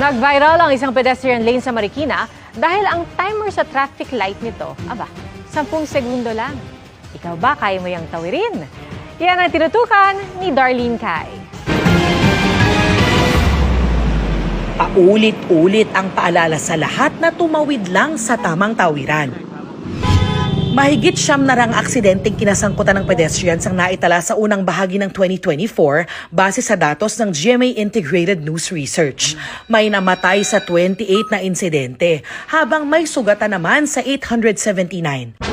Nag-viral ang isang pedestrian lane sa Marikina dahil ang timer sa traffic light nito, 10 segundo lang. Ikaw ba kaya mo yung tawirin? Yan ang tinutukan ni Darlene Kai. Paulit-ulit ang paalala sa lahat na tumawid lang sa tamang tawiran. Mahigit 9 na rang aksidenteng kinasangkutan ng pedestrians ang naitala sa unang bahagi ng 2024 base sa datos ng GMA Integrated News Research. May namatay sa 28 na insidente, habang may sugatan naman sa 879.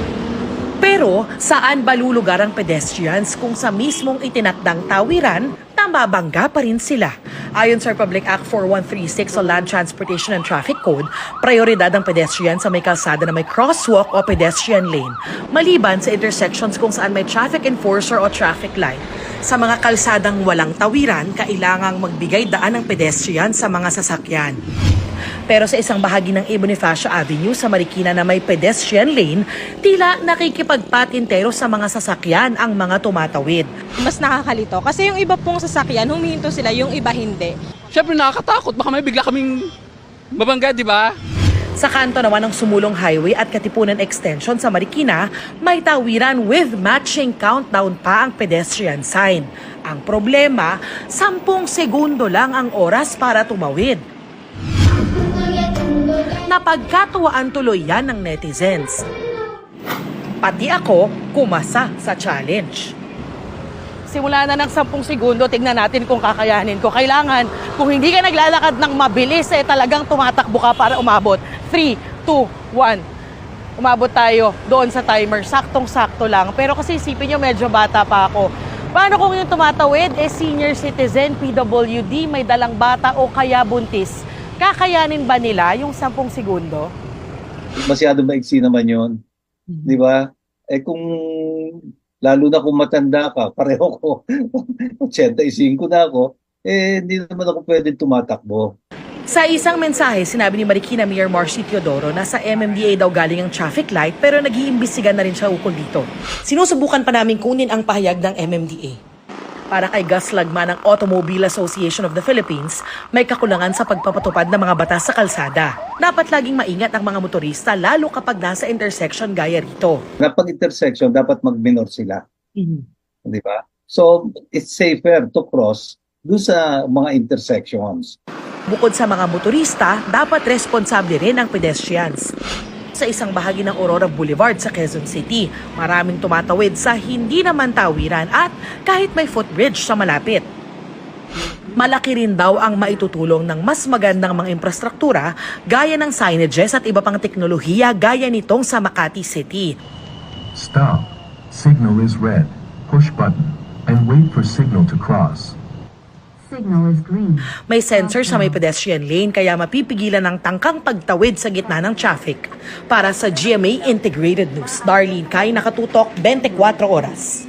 Pero saan ba lulugar ang pedestrians kung sa mismong itinakdang tawiran, mabangga pa rin sila? Ayon sa Republic Act 4136 o Land Transportation and Traffic Code, prioridad ang pedestrian sa may kalsada na may crosswalk o pedestrian lane, maliban sa intersections kung saan may traffic enforcer o traffic light. Sa mga kalsadang walang tawiran, kailangang magbigay daan ng pedestrian sa mga sasakyan. Pero sa isang bahagi ng Bonifacio Avenue sa Marikina na may pedestrian lane, tila nakikipagpatintero sa mga sasakyan ang mga tumatawid. Mas nakakalito kasi yung iba pong sasakyan, humihinto sila, yung iba hindi. Siyempre nakakatakot, baka may bigla kaming mabangga, di ba? Sa kanto naman ng Sumulong Highway at Katipunan Extension sa Marikina, may tawiran with matching countdown pa ang pedestrian sign. Ang problema, 10 segundo lang ang oras para tumawid. Napagkatuwaan tuloy yan ng netizens. Pati ako, kumasa sa challenge. Simula na ng 10 segundo, tignan natin kung kakayanin ko. Kailangan, kung hindi ka naglalakad ng mabilis, talagang tumatakbo ka para umabot. 3, 2, 1. Umabot tayo doon sa timer. Saktong-sakto lang. Pero kasi isipin nyo, medyo bata pa ako. Paano kung yung tumatawid, senior citizen, PWD, may dalang bata o kaya buntis? Kakayanin ba nila yung 10 segundo? Masyado maiksi naman yun. Di ba? Kung lalo na kung matanda ka, pareho ko, 85 na ako, hindi naman ako pwedeng tumatakbo. Sa isang mensahe, sinabi ni Marikina Mayor Marcy Teodoro na sa MMDA daw galing ang traffic light pero nag-iimbestigan na rin siya ukol dito. Sinusubukan pa namin kunin ang pahayag ng MMDA. Para kay Gus Lagman ng Automobile Association of the Philippines, may kakulangan sa pagpapatupad ng mga batas sa kalsada. Dapat laging maingat ang mga motorista lalo kapag nasa intersection gaya rito. Kapag intersection, dapat mag-minor sila. Di ba? So, it's safer to cross doon sa mga intersections. Bukod sa mga motorista, dapat responsable rin ang pedestrians. Sa isang bahagi ng Aurora Boulevard sa Quezon City, maraming tumatawid sa hindi naman tawiran at kahit may footbridge sa malapit. Malaki rin daw ang maitutulong ng mas magandang mga infrastruktura gaya ng signages at iba pang teknolohiya gaya nitong sa Makati City. Stop. Signal is red. Push button and wait for signal to cross. Signal is green. May sensor sa may pedestrian lane kaya mapipigilan ng tangkang pagtawid sa gitna ng traffic. Para sa GMA Integrated News, Darlene Kai, nakatutok 24 oras.